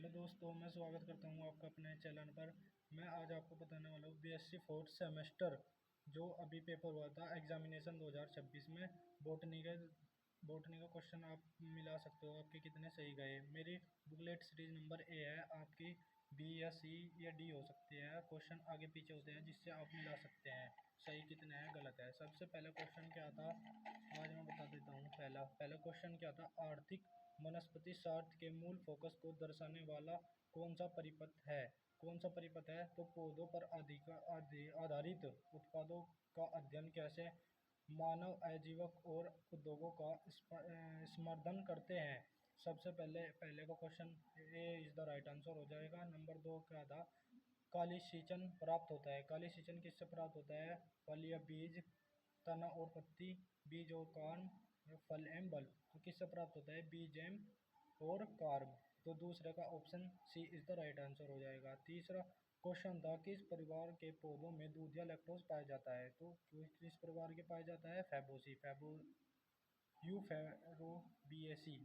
Hello दोस्तों, मैं स्वागत करता हूं आपका अपने चैनल पर। मैं आज आपको बताने वाला हूं बीएससी फोर्थ सेमेस्टर जो अभी पेपर हुआ था एग्जामिनेशन 2026 में। बॉटनी का क्वेश्चन आप मिला सकते हो, आपके कितने सही गए। मेरी बुकलेट सीरीज नंबर ए है, आपकी बी या सी या डी हो सकती है। क्वेश्चन आगे पीछे होते हैं जिससे आप मिला सकते हैं सही कितना है गलत है। सबसे पहले क्वेश्चन क्या था आज मैं बता देता हूँ। पहला क्वेश्चन क्या था, आर्थिक वनस्पति स्वार्थ के मूल फोकस को दर्शाने वाला कौन सा परिपथ है। कौन सा परिपथ है तो पौधों पर आधारित उत्पादों का अध्ययन कैसे मानव आजीवक और उद्योगों का समर्थन करते हैं। सबसे पहले पहले का question A is the right answer हो जाएगा। नंबर 2 क्या था, काली सिंचन प्राप्त होता है। काली सिंचन किससे प्राप्त होता है, फल या बीज, तना और पत्ती, बीज और कार्म, फल एवं बल। तो किससे प्राप्त होता है, बीज एवं और कार्म। तो दूसरे का option C is the right answer हो जाएगा। तीसरा क्वेश्चन था, किस परिवार के पौधों में दूध या लैक्टोज पाया जाता है। तो किस परिवार के पाया जाता है, फैबोसी,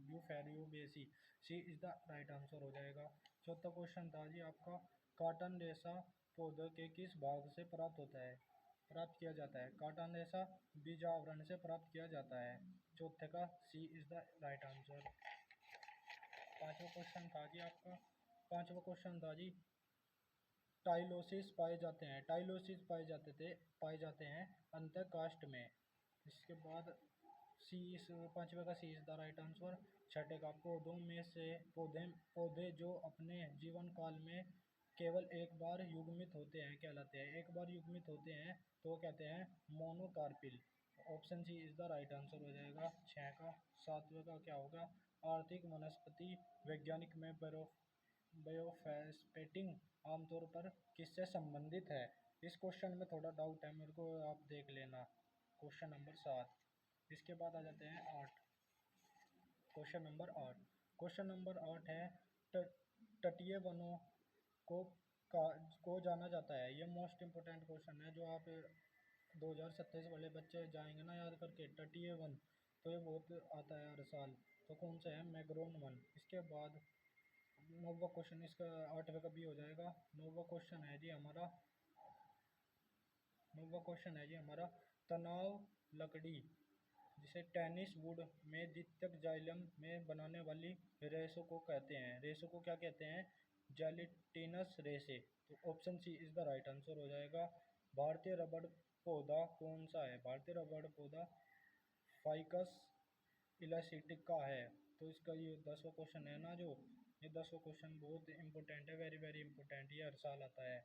यूफेरियोबेसी। सी इज द राइट आंसर हो जाएगा। चौथा क्वेश्चन था जी आपका, कॉटन रेशा पौधे के किस भाग से प्राप्त किया जाता है। कॉटन रेशा बीजावरण से प्राप्त किया जाता है। चौथे का सी इज द राइट आंसर। पांचवा क्वेश्चन था जी, टाइलोसिस पाए जाते हैं अंतः काष्ठ में। इसके बाद पांचवे का सी इज द राइट आंसर। छठे का, पौधे जो अपने जीवन काल में केवल एक बार युग्मित होते हैं कहलाते हैं। एक बार युग्मित होते हैं तो कहते हैं monocarpic. Option C is the right answer हो जाएगा। छः का। सातवें का क्या होगा, आर्थिक वनस्पति वैज्ञानिक में बायोफॉस्फेटिंग आमतौर पर किससे संबंधित है। इस क्वेश्चन में थोड़ा डाउट है मेरे को, आप देख लेना। Question number 7। इसके बाद आ जाते हैं 8। क्वेश्चन नंबर 8 है, तटीय वनों को को जाना जाता है। ये मोस्ट इम्पोर्टेंट क्वेश्चन है जो आप 2027 वाले बच्चे जाएंगे ना याद करके, तटीय वन। तो ये बहुत आता है हर साल। तो कौन सा है, मैग्रोन वन। इसके बाद 9वां क्वेश्चन, इसका 8वें का भी हो जाएगा। 9वां क्वेश्चन है जी हमारा, तनाव लकड़ी जिसे टेनिस वुड में द्वितीयक जाइलम में बनाने वाली रेशों को कहते हैं। रेशों को क्या कहते हैं, जेलिटिनस रेशे। तो option C is the right answer हो जाएगा। भारतीय रबड़ पौधा कौन सा है। भारतीय रबड़ पौधा फाइकस इलास्टिका है। तो इसका ये 10वां क्वेश्चन है ना जो, ये 10वां क्वेश्चन बहुत इंपॉर्टेंट है, वेरी वेरी इंपॉर्टेंट, ये हर साल आता है।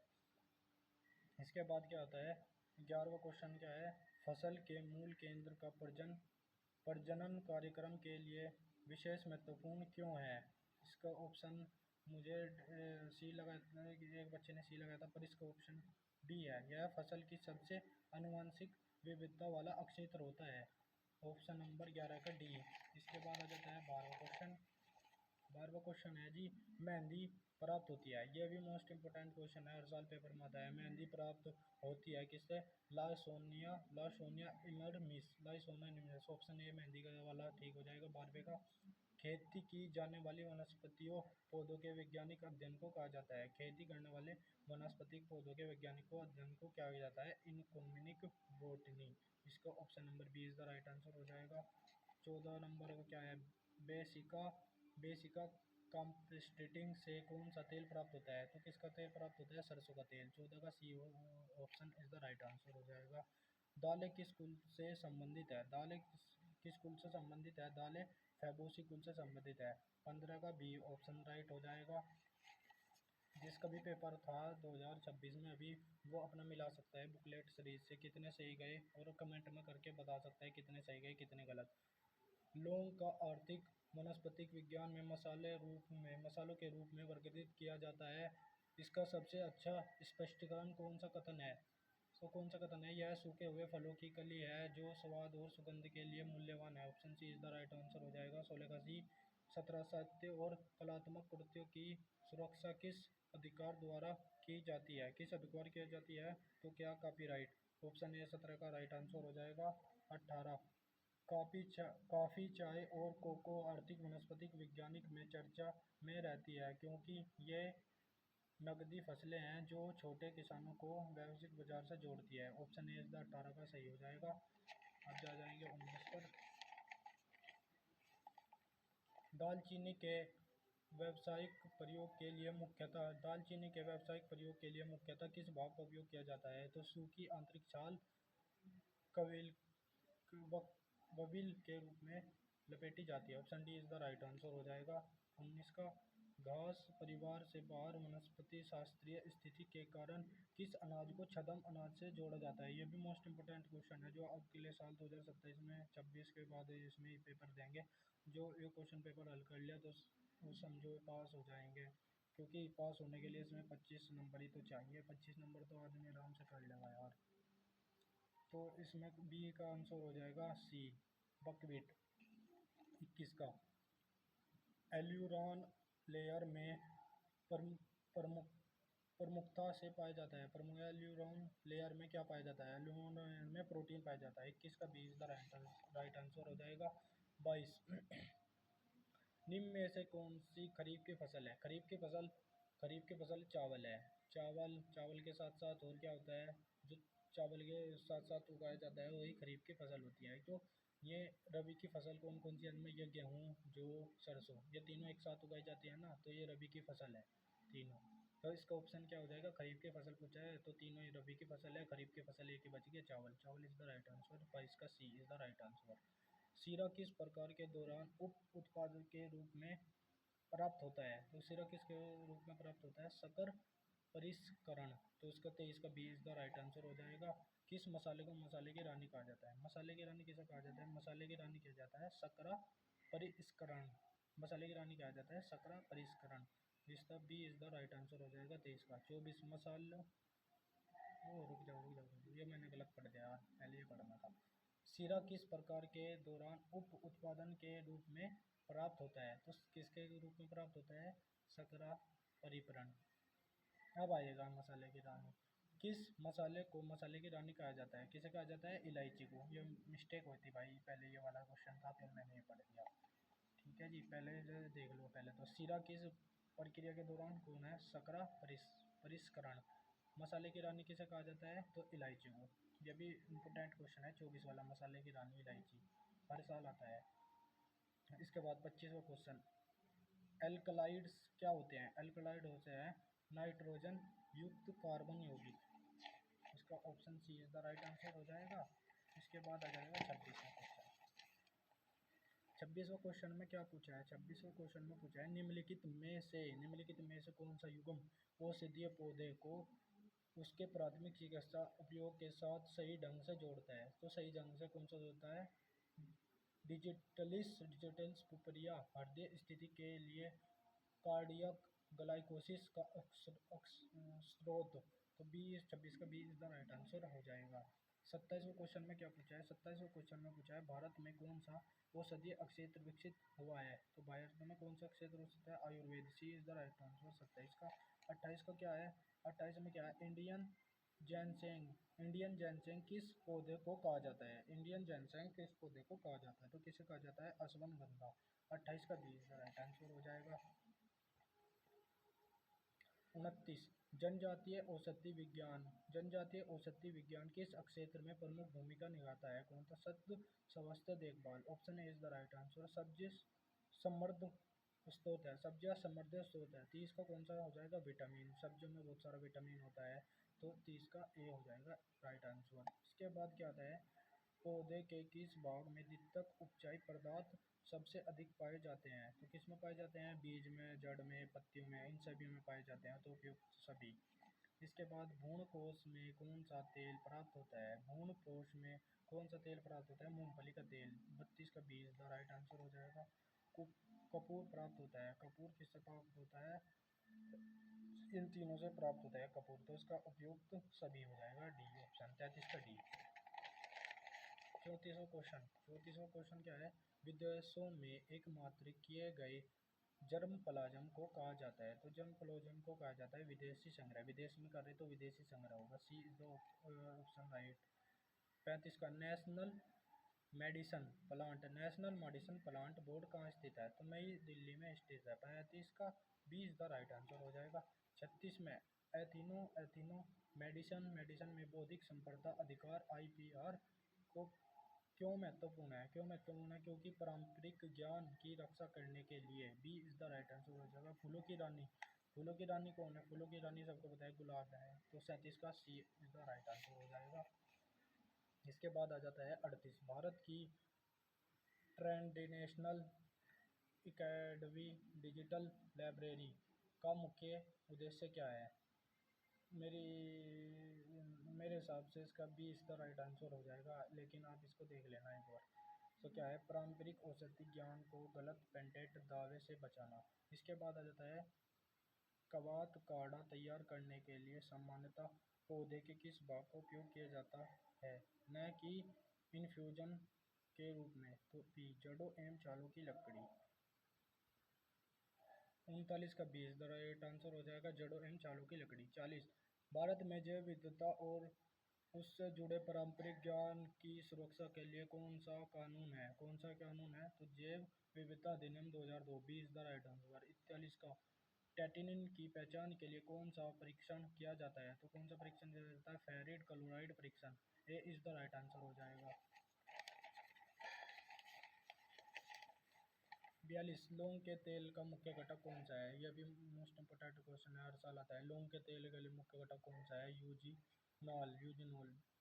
इसके बाद क्या आता है, 11वां क्वेश्चन क्या है, फसल के मूल केंद्र का प्रजनन कार्यक्रम के लिए विशेष महत्वपूर्ण क्यों है। इसका ऑप्शन मुझे सी लगा था, एक बच्चे ने सी लगाया था, पर इसका ऑप्शन डी है। यह फसल की सबसे आनुवंशिक विविधता वाला अक्षेत्र होता है। ऑप्शन नंबर 11 का डी। इसके बाद आ जाता है 12वां क्वेश्चन है जी, मेहंदी प्राप्त होती है। यह भी मोस्ट इंपोर्टेंट क्वेश्चन है, हर साल पेपर में आता है। मेहंदी प्राप्त होती है किससे, लाइसोनिया इनर्मिस। ऑप्शन ए मेहंदी का वाला ठीक हो जाएगा। 12वें का, खेती की जाने वाली वनस्पतियों पौधों के वैज्ञानिक अध्ययन को कहा जाता है। खेती करने वाले वनस्पतिक पौधों के वैज्ञानिक अध्ययन को क्या कहा जाता है, इनकॉर्निक बॉटनी। इसका option number B is the right answer हो जाएगा। 14 नंबर का क्या है, बेसिका बेसिका कंपोस्टिंग से कौन सा तेल प्राप्त होता है। तो किसका तेल प्राप्त होता है, सरसों का तेल। 14 का C option is the right answer हो जाएगा। दालें किस कुल से संबंधित है। किस कुल से संबंधित है, दालें फैबोसी कुल से संबंधित है। 15 का बी ऑप्शन राइट हो जाएगा। जिसका भी पेपर था 2026 में अभी, वो अपना मिला सकता है बुकलेट सीरीज से कितने सही गए, और कमेंट में करके बता सकता है कितने सही गए कितने गलत। लौंग का आर्थिक वनस्पतिक विज्ञान में मसालों के रूप में वर्गीकृत किया जाता है। इसका सबसे अच्छा स्पष्टीकरण कौन सा कथन है। यह सूखे हुए फलों की कली है जो स्वाद और सुगंध के लिए मूल्यवान है। Option C is the right answer हो जाएगा। 16 का सी, 17 साहित्य और कलात्मक कृतियों की सुरक्षा किस अधिकार द्वारा की जाती है। तो क्या कॉपीराइट। ऑप्शन ए 17 का राइट आंसर हो जाएगा। 18 कॉफ़ी, चाय और कोको आर्थिक वनस्पतिक वैज्ञानिक में चर्चा में रहती है क्योंकि ये नकदी फसलें हैं जो छोटे किसानों को वैश्विक बाजार से जोड़ती है। ऑप्शन ए इस 18 का सही हो जाएगा। अब जा जाएंगे 19 पर। दालचीनी के दालचीनी के व्यावसायिक प्रयोग के लिए मुख्यतः किस भाग का उपयोग किया जाता है? तो सूखी आंतरिक छाल कवेल बबिल के रूप में लपेटी जाती है। Option D is the right answer हो जाएगा। 19 का घास परिवार से बाहर वनस्पति शास्त्रीय स्थिति के कारण किस अनाज को छद्म अनाज से जोड़ा जाता है? ये भी मोस्ट इंपोर्टेंट क्वेश्चन है जो अब के लिए साल 2027 में 26 के बाद इसमें पेपर देंगे। जो ये क्वेश्चन पेपर हल कर लिया तो वो समझो पास हो जाएंगे, क्योंकि पास होने के लिए इसमें 25 नंबर ही तो चाहिए। 25 नंबर तो आदमी आराम से कर लेगा यार। तो इसमें बी का आंसर हो जाएगा सी, बकवीट। 21 का एल्यूरोन लेयर में प्रमुख प्रमुखता से पाया जाता है। प्रमुख एल्यूरोन लेयर में क्या पाया जाता है? एल्यूरोन लेयर में प्रोटीन पाया जाता है। 21 का 20 का राइट आंसर हो जाएगा। 22 निम्न में से कौन सी खरीफ की फसल है? खरीफ की फसल चावल है। चावल के साथ साथ और क्या होता है जो चावल के साथ साथ उगाया जाता है वही खरीफ की फसल होती है। तो ये रबी की फसल कौन कौन सी है इनमें? ये गेहूँ, जौ, सरसों, ये तीनों एक साथ उगाई जाती है ना, तो ये रबी की फसल है तीनों। तो इसका ऑप्शन क्या हो जाएगा? खरीफ की फसल पूछा है तो तीनों ही रबी की फसल है। खरीफ की फसल एक ही बच गई, चावल इज द राइट आंसर। 22 का सी इज द राइट आंसर। सीरा किस प्रकार के दौरान उप उत्पाद के रूप में प्राप्त होता है? तो सीरा किसके रूप में प्राप्त होता है? शक्कर परिष्करण। तो इसका 23 का 20 का राइट आंसर हो जाएगा। किस मसाले को मसाले की रानी कहा जाता है? मसाले की रानी किसे कहा जाता है? मसाले की रानी कहा जाता है शक्करा परिष्करण। मसाले की रानी कहा जाता है शक्करा परिष्करण। इसका B is the right answer हो जाएगा 23 का। 24 मसालों, ओ रुक जाओ, ये मैंने गलत पढ़ दिया यार, पहले ये पढ़ना था। सीरा किस प्रकार के दौरान उप उत्पादन के रूप में प्राप्त होता है? तो किसके रूप में प्राप्त होता है? शर्करा परिपरण। अब आएगा मसाले की रानी। किस मसाले को मसाले की रानी कहा जाता है? किसे कहा जाता है? इलायची को। ये मिस्टेक हुई थी भाई, पहले ये वाला क्वेश्चन था फिर मैंने ये पढ़ दिया। ठीक है जी, पहले देख लो। पहले तो सीरा किस प्रक्रिया के दौरान कौन है? शर्करा परिष्करण। मसाले की रानी किसे कहा जाता है? तो इलायची को। यह भी इम्पोर्टेंट क्वेश्चन है 24 वाला, मसाले की रानी इलायची, हर साल आता है। इसके बाद 25वां क्वेश्चन, एल्कलाइड्स क्या होते हैं? एल्कलाइड होते हैं नाइट्रोजन युक्त कार्बन यौगिक। इसका option C is the right answer हो जाएगा। इसके बाद आ जाएगा 26वां क्वेश्चन। 26वां क्वेश्चन में क्या पूछा है? 26वें क्वेश्चन में पूछा है निम्नलिखित में से कौन सा युग्म औषधीय पौधे को उसके प्राथमिक चिकित्सा उपयोग के साथ सही ढंग से जोड़ता है? तो सही ढंग से कौन सा जोड़ता है? डिजिटल्स पुपरिया हृदय स्थिति के लिए कार्डियक ग्लाइकोसिस का स्रोत। तो 26 का 20 द राइट आंसर हो जाएगा। 27वें क्वेश्चन में क्या पूछा है? 27वें क्वेश्चन में पूछा है भारत में कौन सा औषधीय क्षेत्र विकसित हुआ है? तो भारत में कौन सा क्षेत्र विकसित है? आयुर्वेद। सी इज द राइट आंसर 27 का। 28 का क्या है? 28 में क्या है? इंडियन जैनसेंग किस पौधे को कहा जाता है? इंडियन जैनसेंग किस पौधे को कहा जाता है? तो किसे कहा जाता है? अश्वगंधा। 28 का 20 राइट आंसर हो जाएगा। 29 जनजातीय औषधि विज्ञान किस क्षेत्र में प्रमुख भूमिका निभाता है? कौन सा? शुद्ध स्वास्थ्य देखभाल। Option A is the right answer. समृद्ध सब्जियां समृद्ध स्रोत है। 30 का कौन सा हो जाएगा? विटामिन। सब्जियों में बहुत सारा विटामिन होता है, तो 30 का ए हो जाएगा राइट आंसर। इसके बाद क्या आता है? पौधे के किस भाग में द्वितीयक उपजाई पदार्थ सबसे अधिक पाए जाते हैं? तो किस में पाए जाते हैं? बीज में, जड़ में, पत्तियों में, इन सभी में पाए जाते हैं, तो उपयुक्त सभी। इसके बाद भ्रूण कोश में कौन सा तेल प्राप्त होता है? भ्रूण कोश में कौन सा तेल प्राप्त होता है? मूंगफली का तेल। 32 का 20 द राइट आंसर हो जाएगा। कपूर प्राप्त होता है। कपूर किससे प्राप्त होता है? इन तीनों से प्राप्त होता है कपूर, तो इसका उपयुक्त सभी हो जाएगा डी ऑप्शन। 33 का डी। 34वां क्वेश्चन क्या है? विदेशों में एकमात्र किए गए जर्म प्लाज्म को कहा जाता है? तो जर्म प्लाज्म को कहा जाता है विदेशी संग्रह। विदेश में कर रहे तो विदेशी संग्रह होगा। C is the option right. 35 का medicine plant, national medicine plant board कहाँ स्थित है? तो नई दिल्ली में स्थित है। 35 का 20 द राइट आंसर हो जाएगा। 36 में एथिनो मेडिसन में बौद्धिक संपदा अधिकार IPR को क्यों महत्वपूर्ण है? क्योंकि पारंपरिक ज्ञान की रक्षा करने के लिए। B is the right answer हो जाएगा। फूलों की रानी कौन है? फूलों की रानी सबको पता है, गुलाब है। तो 37 का सी इज द राइट आंसर हो जाएगा। इसके बाद आ जाता है 38, भारत की ट्रेडिशनल एकेडमी डिजिटल लाइब्रेरी का मुख्य उद्देश्य क्या है? मेरी मेरे हिसाब से इसका बी इसका राइट आंसर हो जाएगा, लेकिन आप इसको देख लेना एक बार। तो क्या है? पारंपरिक औषधि ज्ञान को गलत पेटेंट दावे से बचाना। इसके बाद आ जाता है कवात काढ़ा तैयार करने के लिए सामान्यतः पौधे के किस भाग का उपयोग किया जाता है, न कि इन्फ्यूजन के रूप में? तो बी जड़ों एवं छालों की लकड़ी। 39 का 20 द राइट आंसर हो जाएगा, जड़ों एवं छालों की लकड़ी। 40, भारत में जैव विविधता और उससे जुड़े पारंपरिक ज्ञान की सुरक्षा के लिए कौन सा कानून है? तो जैव विविधता अधिनियम 2002। 20 द राइट आंसर। 41 का टैटिनिन की पहचान के लिए कौन सा परीक्षण किया जाता है? तो कौन सा परीक्षण किया जाता है? फेरिड क्लोराइड परीक्षण। ए इज द राइट आंसर हो जाएगा। 42, लौंग के तेल का मुख्य घटक कौन सा है? यह भी मोस्ट इम्पोर्टेंट क्वेश्चन है, हर साल आता है। लौंग के तेल के लिए मुख्य घटक कौन सा है? यूजिनॉल।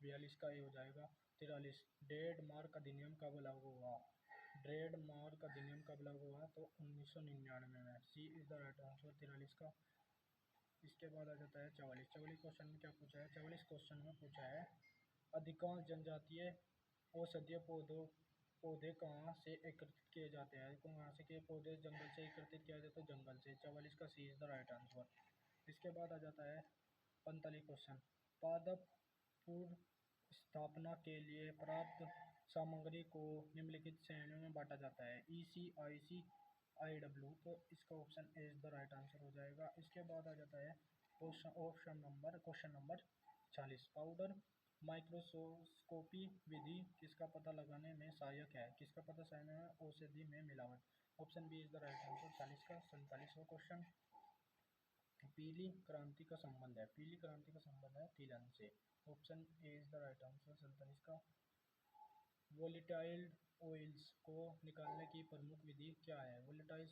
42 का ये हो जाएगा। 43, ट्रेडमार्क अधिनियम कब लागू हुआ? ट्रेडमार्क अधिनियम कब लागू हुआ? तो 1999 में। सी इज द राइट आंसर 43 का। इसके बाद आ जाता है 44। 44 क्वेश्चन में क्या पूछा है? 44 क्वेश्चन में पूछा है अधिकांश जनजातीय औषधीय पौधे कहाँ से एकत्रित किए जाते हैं? कहाँ से के पौधे जंगल से एकत्रित किया जाता है? जंगल से। 44 का सी इज द राइट आंसर। इसके बाद आ जाता है 45 क्वेश्चन, पादप पूर्व स्थापना के लिए प्राप्त सामग्री को निम्नलिखित श्रेणियों में बांटा जाता है, ECIC IW। तो इसका option A is the right answer हो जाएगा। इसके बाद आ जाता है क्वेश्चन नंबर 40, पाउडर माइक्रोस्कोपी विधि किसका पता लगाने में सहायक है? किसका पता लगाने में? औषधि में मिलावट। Option B is the right answer. 40 का 47वां क्वेश्चन, पीली क्रांति का संबंध है तिलहन से। Option A is the right answer. 47 का वोलेटाइल ऑयल्स को निकालने की प्रमुख विधि क्या है? वोलेटाइल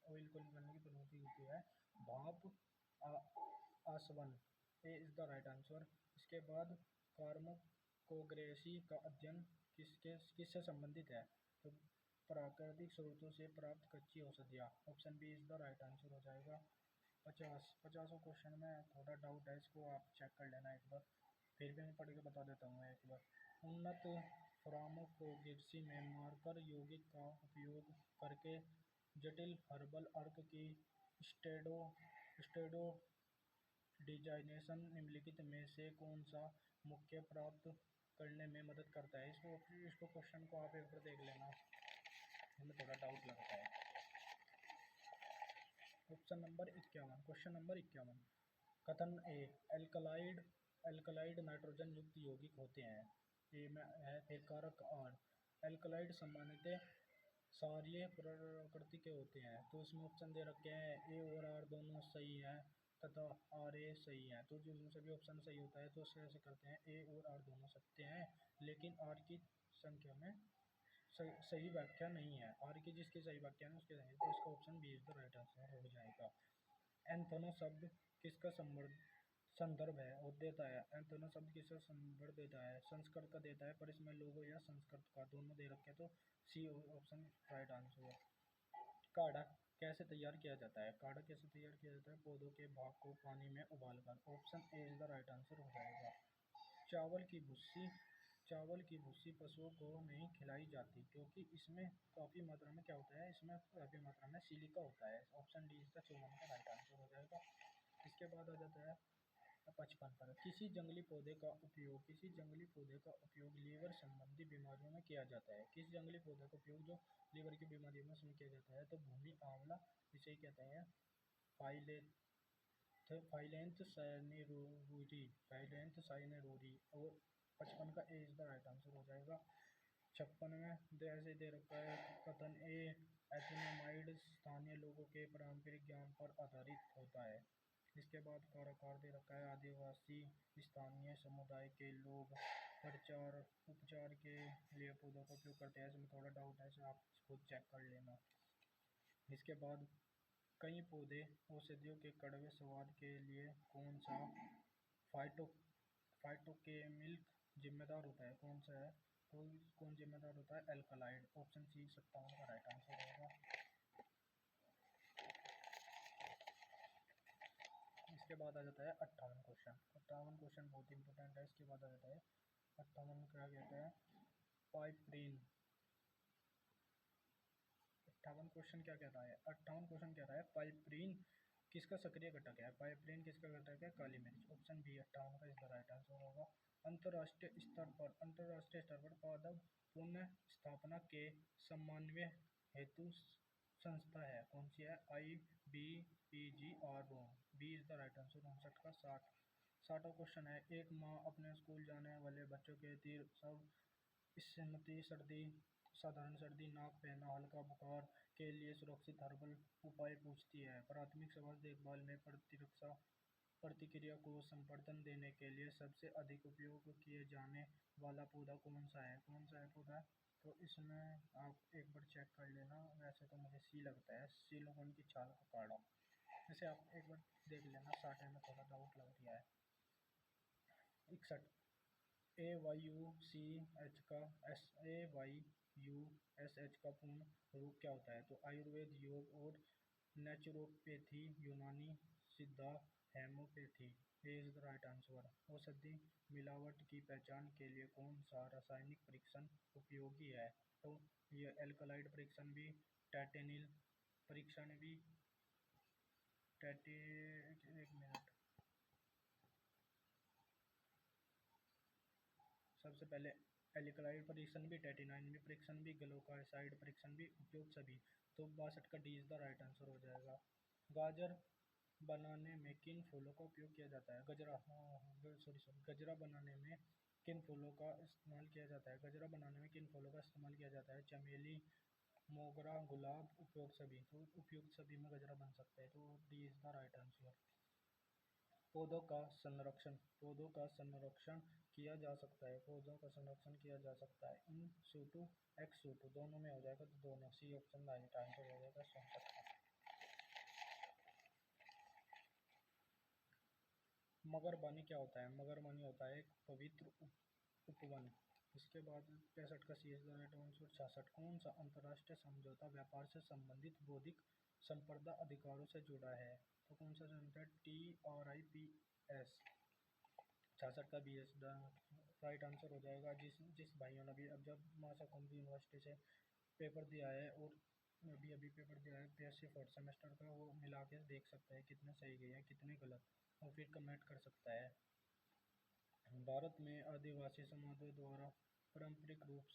ऑयल को निकालने की प्रमुख विधि है भाप आसवन। ए इज द राइट आंसर। इसके बाद फार्माकोग्रेसी का अध्ययन किससे संबंधित है? तो प्राकृतिक स्रोतों से प्राप्त कच्ची औषधियाँ। Option B is the right answer हो जाएगा। 50वां क्वेश्चन में थोड़ा डाउट है, इसको आप चेक कर लेना एक बार, फिर भी मैं पढ़ के बता देता हूँ एक बार। उन्नत फार्माकोग्रेसी में मार्कर यौगिक का उपयोग करके जटिल हर्बल अर्क की स्टेडो डिजाइनेशन निम्नलिखित में से कौन सा मुख्य प्राप्त करने में मदद करता है? इसको क्वेश्चन को आप एक बार देख लेना, हमें थोड़ा डाउट लगता है। क्वेश्चन नंबर 51, कथन ए एल्कलाइड नाइट्रोजन युक्त यौगिक होते हैं। ए में है फिर कारक आर। एल्कलाइड सामान्यतः क्षारीय प्रकृति के होते हैं। तो इसमें ऑप्शन दे रखे हैं, ए और आर दोनों सही हैं तथा आर ए सही है। तो जो सभी ऑप्शन सही होता है तो ऐसे करते हैं, ए और आर दोनों सत्य हैं, लेकिन आर की संख्या में सही व्याख्या नहीं है। आर की जिसकी सही व्याख्या है उसके सही, तो इसका option B is the right answer हो जाएगा। एंथोनो शब्द किसका संदर्भ है और देता है? एंथोनो शब्द किसका संदर्भ देता है? संस्कृत का देता है, पर इसमें लोगो या संस्कृत का दोनों दे रखे, तो सी ऑप्शन राइट आंसर है। काढ़ा कैसे तैयार किया जाता है? पौधों के भाग को पानी में उबालकर। Option A is the right answer हो जाएगा। चावल की भूसी पशुओं को नहीं खिलाई जाती क्योंकि इसमें काफ़ी मात्रा में क्या होता है? इसमें काफ़ी मात्रा में सिलिका होता है। ऑप्शन डी इसका 54 का राइट आंसर हो जाएगा। इसके बाद आ जाता है 55 पर, किसी जंगली पौधे का उपयोग लीवर संबंधी बीमारियों में किया जाता है। किस जंगली पौधे का उपयोग जो लीवर की बीमारियों में किया जाता है? तो भूमि आंवला, इसे कहते हैं फाइलेंथ साइनेरूरी। और 55 का ए इज द राइट आंसर हो जाएगा। 56 में ऐसे दे रखा है कथन ए एथिनोमाइड स्थानीय लोगों के पारंपरिक ज्ञान पर आधारित होता है। इसके बाद काराकार दे रखा है आदिवासी स्थानीय समुदाय के लोग प्रचार उपचार के लिए पौधों का उपयोग करते हैं। इसमें थोड़ा डाउट है, इसे आप खुद चेक कर लेना। इसके बाद कई पौधे औषधियों के कड़वे स्वाद के लिए कौन सा फाइटो फाइटोकेमिकल जिम्मेदार होता है, कौन सा है, तो कौन जिम्मेदार होता है, एल्कलाइड। ऑप्शन सी 57 का राइट आंसर होगा। इसके बाद आ जाता है 58 क्वेश्चन। 58 क्वेश्चन बहुत इंपॉर्टेंट है। इसके बाद आ जाता है 58 क्या कहते हैं, पाइपरीन। 58 क्वेश्चन क्या कहता है, 58 क्वेश्चन कहता है पाइपरीन किसका सक्रिय घटक है, पाइपरीन किसका घटक है, काली मिर्च। ऑप्शन बी 58 का इसका राइट आंसर होगा। अंतर्राष्ट्रीय स्तर पर पादप पुनः स्थापना के समन्वय हेतु संस्था है, कौन सी है, IBPGR रोम। B is the right answer. 59 का 60वां क्वेश्चन है, एक माँ अपने स्कूल जाने वाले बच्चों के तीर सब स्मृति सर्दी साधारण सर्दी नाक बहना हल्का बुखार के लिए सुरक्षित हर्बल उपाय पूछती है। प्राथमिक स्वास्थ्य देखभाल में प्रतिरक्षा प्रतिक्रिया को संवर्धन देने के लिए सबसे अधिक उपयोग किए जाने वाला पौधा कौन सा है, कौन सा है पौधा, तो इसमें आप एक बार चेक कर लेना। वैसे तो मुझे सी लगता है, सिलोन की छाल का काढ़ा। इसे आप एक बार देख लेना, 60 में थोड़ा डाउट लग रहा है। 61 AYUSH का पूर्ण रूप क्या होता है, तो आयुर्वेद, योग और नेचुरोपैथी, यूनानी, सिद्धा, homoeopathy. A is the right answer. औषधि मिलावट की पहचान के लिए कौन सा रासायनिक परीक्षण उपयोगी है, तो ये एल्कलाइड परीक्षण भी, टैटेनिल परीक्षण भी, टैटे एक मिनट, सबसे पहले एल्कलाइड परीक्षण भी, टैटिनाइन भी परीक्षण भी, ग्लूकोसाइड परीक्षण भी, उपयोग सभी। तो 62 का D is the right answer हो जाएगा। गाजर बनाने में किन फूलों का उपयोग किया जाता है, गजरा, सॉरी गजरा बनाने में किन फूलों का इस्तेमाल किया जाता है, गजरा बनाने में किन फूलों का इस्तेमाल किया जाता है, चमेली, मोगरा, गुलाब, उपयोग सभी। तो उपयोग सभी में गजरा बन सकता है, तो D is the right answer. पौधों का संरक्षण किया जा सकता है, पौधों का संरक्षण किया जा सकता है इन सूटू एक्स सूटू दोनों में हो जाएगा, तो दोनों, सी ऑप्शन राइट आंसर हो जाएगा। 64 का। मगरबानी क्या होता है, मगरबानी होता है एक पवित्र उपवन। इसके बाद 65 का सी इज द राइट आंसर। 66 कौन सा अंतर्राष्ट्रीय समझौता व्यापार से संबंधित बौद्धिक संपदा अधिकारों से जुड़ा है, तो कौन सा समझौता, TRIPS। 66 का B is the right answer हो जाएगा। जिस जिस भाइयों ने भी अब जब मासा कुंभ यूनिवर्सिटी से पेपर दिया है और अभी अभी पेपर दिया है PSC 4th सेमेस्टर का, वो मिला के देख सकता है कितने सही गए हैं कितने गलत, और फिर कमेंट कर सकता है। भारत में आदिवासी समाजों द्वारा पारंपरिक रूप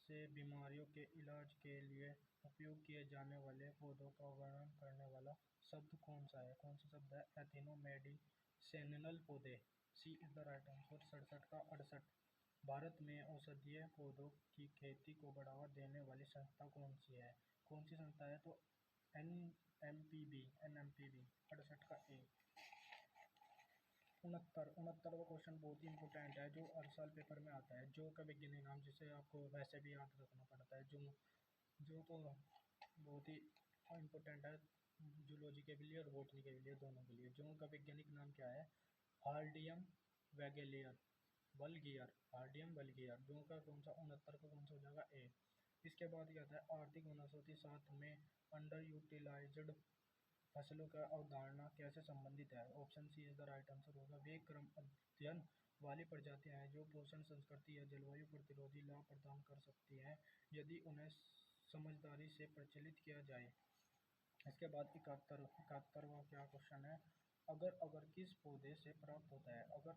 से बीमारियों के इलाज के लिए उपयोग किए जाने वाले पौधों का वर्णन करने वाला शब्द कौन सा है, कौन सा शब्द है, एथिनोमेडिसिनल पौधे। सी इज द राइट आंसर। 67 का 68 भारत में औषधीय पौधों की खेती को बढ़ावा देने वाली संस्था कौन सी है, कौन सी संस्था है, तो NMPB। 68 का ए। 69वां क्वेश्चन बहुत ही इंपॉर्टेंट है, जो हर साल पेपर में आता है, जो का वैज्ञानिक नाम, जिसे आपको वैसे भी याद रखना पड़ता है। जो तो बहुत ही इम्पोर्टेंट है जूलॉजी के लिए और बॉटनी के लिए, दोनों के लिए। जो का वैज्ञानिक नाम क्या है, हार्डियम वैगेलियर वल्गियर, हार्डियम वल्गियर। जो का कौन सा 69 का कौन सा हो जाएगा, ए। इसके बाद क्या आता है, आर्थिक वनस्पति साथ में अंडर यूटिलाइज्ड फसलों का अवधारणा कैसे संबंधित है, option C is the right answer होगा। वे क्रम अध्ययन वाली प्रजातियां हैं जो पोषण संस्कृति या जलवायु प्रतिरोधी लाभ प्रदान कर सकती हैं यदि उन्हें समझदारी से प्रचलित किया जाए। इसके बाद 71वां क्या क्वेश्चन है, अगर अगर किस पौधे से प्राप्त होता है, अगर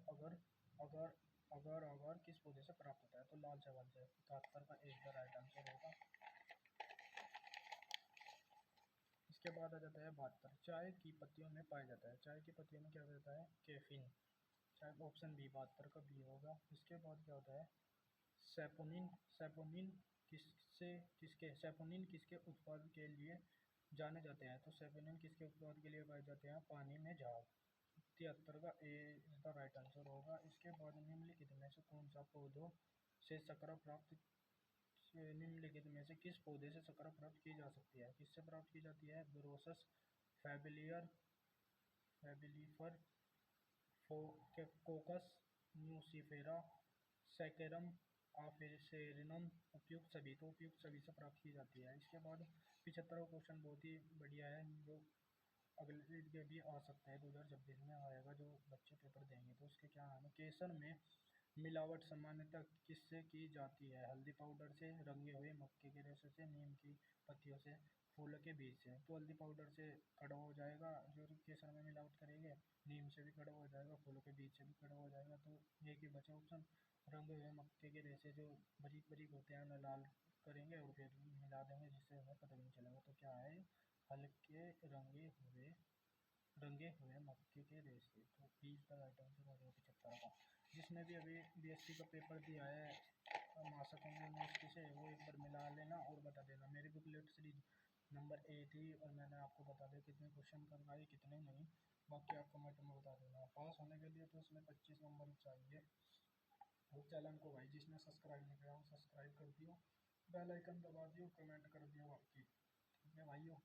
अगर किस पौधे से प्राप्त होता है, तो लाल चावल से। 71 का एक द राइट आंसर होगा। इसके बाद आ जाता है 72 चाय की पत्तियों में पाया जाता है, चाय की पत्तियों में क्या होता है, कैफीन। चाय ऑप्शन बी 72 का बी होगा। इसके बाद क्या होता है सेपोनिन सेपोनिन सेपोनिन किसके उत्पाद के लिए जाने जाते हैं? तो सेपोनिन किसके उत्पाद के लिए पाए जाते हैं? पानी में झाग। 73 का ए इज द राइट आंसर होगा। इसके बाद निम्नलिखित में से कौन सा पौधों से शर्करा प्राप्त निम्नलिखित में से किस पौधे से शर्करा प्राप्त की जा सकती है? किससे प्राप्त की जाती है? ब्रोसस फैबिलियर फैबिलिफर कोकस न्यूसीफेरा सैकेरम आफेसेरिनम उपयुक्त सभी। तो उपयुक्त सभी से प्राप्त की जाती है। इसके बाद 75वां क्वेश्चन बहुत ही बढ़िया है, जो अगले के भी आ सकता है, 2026 में आएगा जो बच्चे पेपर देंगे। तो उसके क्या है? केसर में मिलावट सामान्यतः किससे की जाती है? हल्दी पाउडर से, रंगे हुए मक्के के रेशे से, नीम की पत्तियों से, फूलों के बीज से। तो हल्दी पाउडर से कड़वा हो जाएगा जो केसर में मिलावट करेंगे, नीम से भी कड़वा हो जाएगा, फूलों के बीज से भी कड़वा हो जाएगा। तो एक ही बचा ऑप्शन, रंगे हुए मक्के के रेशे जो बारीक बारीक होते हैं उन्हें लाल करेंगे और फिर मिला देंगे जिससे हमें पता भी नहीं चलेगा। तो क्या है? हल्के रंगे हुए मक्के के रेशे। तो बीस का राइट आंसर हो गया 75 का। जिसने भी अभी बीएससी का पेपर दिया है मासा यूनिवर्सिटी से, वो एक बार मिला लेना और बता देना। मेरी बुकलेट सीरीज नंबर 8 थी और मैंने आपको बता दिया कितने क्वेश्चन करवाए कितने नहीं, बाकी आप कमेंट में बता देना। पास होने के लिए तो उसमें 25 नंबर चाहिए। और चैनल को भाई जिसने सब्सक्राइब नहीं किया वो सब्सक्राइब कर दियो, बेल आइकन दबा दियो, कमेंट कर दियो बाकी। ठीक है भाइयों।